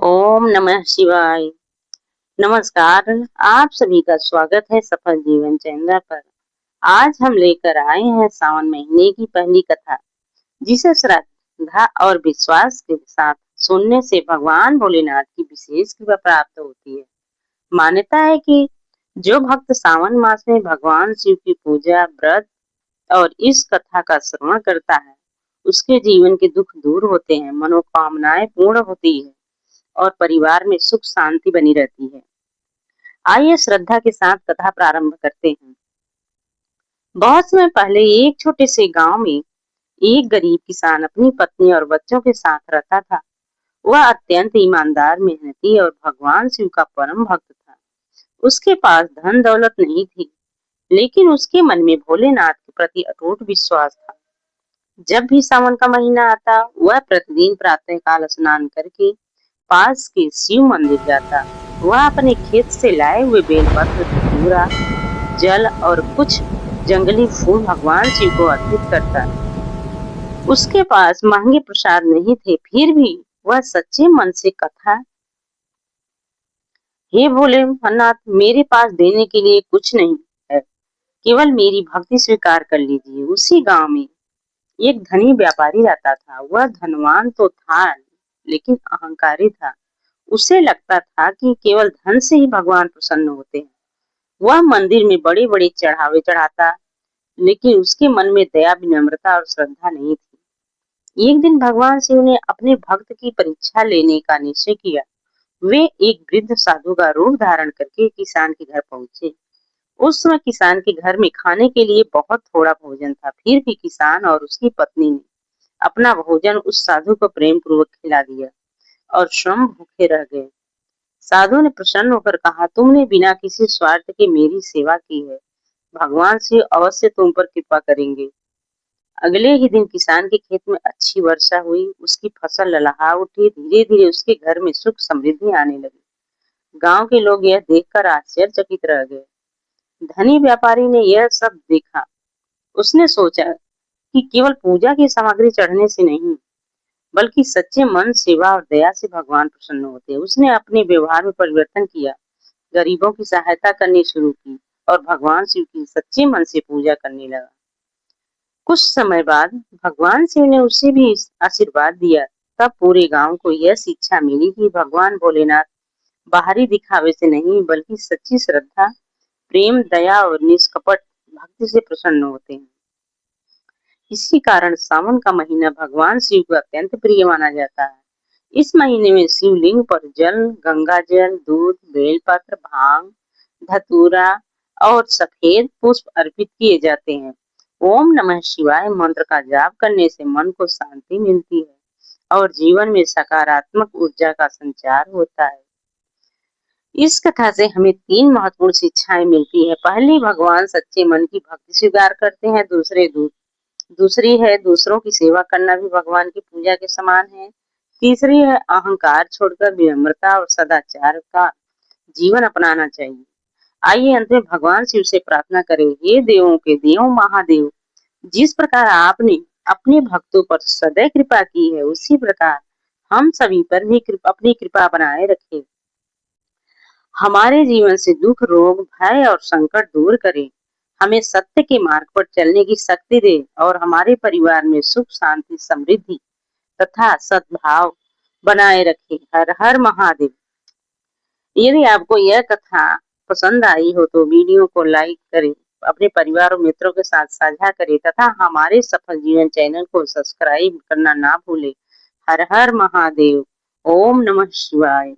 ओम नमः शिवाय। नमस्कार। आप सभी का स्वागत है सफल जीवन चैनल पर। आज हम लेकर आए हैं सावन महीने की पहली कथा, जिसे श्रद्धा और विश्वास के साथ सुनने से भगवान भोलेनाथ की विशेष कृपा प्राप्त होती है। मान्यता है कि जो भक्त सावन मास में भगवान शिव की पूजा, व्रत और इस कथा का श्रवण करता है, उसके जीवन के दुख दूर होते हैं, मनोकामनाएं पूर्ण होती है और परिवार में सुख शांति बनी रहती है। आइए श्रद्धा के साथ कथा प्रारंभ करते हैं। बहुत समय पहले एक छोटे से गांव में एक गरीब किसान अपनी पत्नी और बच्चों के साथ रहता था। वह अत्यंत ईमानदार, मेहनती और भगवान शिव का परम भक्त था। उसके पास धन दौलत नहीं थी, लेकिन उसके मन में भोलेनाथ के प्रति अटूट विश्वास था। जब भी सावन का महीना आता, वह प्रतिदिन प्रातःकाल स्नान करके पास के शिव मंदिर जाता। वह अपने खेत से लाए हुए बेलपत्र, धतूरा, जल और कुछ जंगली फूल भगवान शिव को अर्पित करता। उसके पास महंगे प्रसाद नहीं थे, फिर भी वह सच्चे मन से कथा, हे भोलेनाथ, मेरे पास देने के लिए कुछ नहीं है, केवल मेरी भक्ति स्वीकार कर लीजिए। उसी गांव में एक धनी व्यापारी रहता था। वह धनवान तो था, लेकिन अहंकारी था। उसे लगता था कि केवल धन से ही भगवान प्रसन्न होते हैं। वह मंदिर में बड़े बड़े चढ़ावे चढ़ाता, लेकिन उसके मन में दया, विनम्रता और श्रद्धा नहीं थी। एक दिन भगवान शिव ने अपने भक्त की परीक्षा लेने का निश्चय किया। वे एक वृद्ध साधु का रूप धारण करके किसान के घर पहुंचे। उस समय किसान के घर में खाने के लिए बहुत थोड़ा भोजन था, फिर भी किसान और उसकी पत्नी ने अपना भोजन उस साधु को प्रेम पूर्वक खिला दिया और स्वयं भूखे रह गए। साधु ने प्रसन्न होकर कहा, तुमने बिना किसी स्वार्थ के मेरी सेवा की है, भगवान शिव अवश्य तुम पर कृपा करेंगे। अगले ही दिन किसान के खेत में अच्छी वर्षा हुई, उसकी फसल लहलहा उठी। धीरे धीरे उसके घर में सुख समृद्धि आने लगी। गांव के लोग यह देखकर आश्चर्यचकित रह गए। धनी व्यापारी ने यह सब देखा। उसने सोचा कि केवल पूजा की सामग्री चढ़ने से नहीं, बल्कि सच्चे मन, सेवा और दया से भगवान प्रसन्न होते हैं। उसने अपने व्यवहार में परिवर्तन किया, गरीबों की सहायता करनी शुरू की और भगवान शिव की सच्चे मन से पूजा करने लगा। कुछ समय बाद भगवान शिव ने उसे भी आशीर्वाद दिया। तब पूरे गांव को यह शिक्षा मिली कि भगवान भोलेनाथ बाहरी दिखावे से नहीं, बल्कि सच्ची श्रद्धा, प्रेम, दया और निष्कपट भक्ति से प्रसन्न होते हैं। इसी कारण सावन का महीना भगवान शिव को अत्यंत प्रिय माना जाता है। इस महीने में शिवलिंग पर जल, गंगा जल, दूध, बेलपत्र, भांग, धतूरा और सफेद पुष्प अर्पित किए जाते हैं। ओम नमः शिवाय मंत्र का जाप करने से मन को शांति मिलती है और जीवन में सकारात्मक ऊर्जा का संचार होता है। इस कथा से हमें 3 महत्वपूर्ण शिक्षाएं मिलती है। पहली, भगवान सच्चे मन की भक्ति स्वीकार करते हैं। दूसरी है, दूसरों की सेवा करना भी भगवान की पूजा के समान है। तीसरी है, अहंकार छोड़कर विनम्रता और सदाचार का जीवन अपनाना चाहिए। आइए अंत में भगवान शिव से प्रार्थना करें, हे देवों के देव महादेव, जिस प्रकार आपने अपने भक्तों पर सदैव कृपा की है, उसी प्रकार हम सभी पर भी अपनी कृपा बनाए रखें। हमारे जीवन से दुख, रोग, भय और संकट दूर करें, हमें सत्य के मार्ग पर चलने की शक्ति दे और हमारे परिवार में सुख, शांति, समृद्धि तथा सद्भाव बनाए रखे। हर हर महादेव। यदि आपको यह कथा पसंद आई हो तो वीडियो को लाइक करें, अपने परिवार और मित्रों के साथ साझा करें तथा हमारे सफल जीवन चैनल को सब्सक्राइब करना ना भूलें। हर हर महादेव। ओम नमः शिवाय।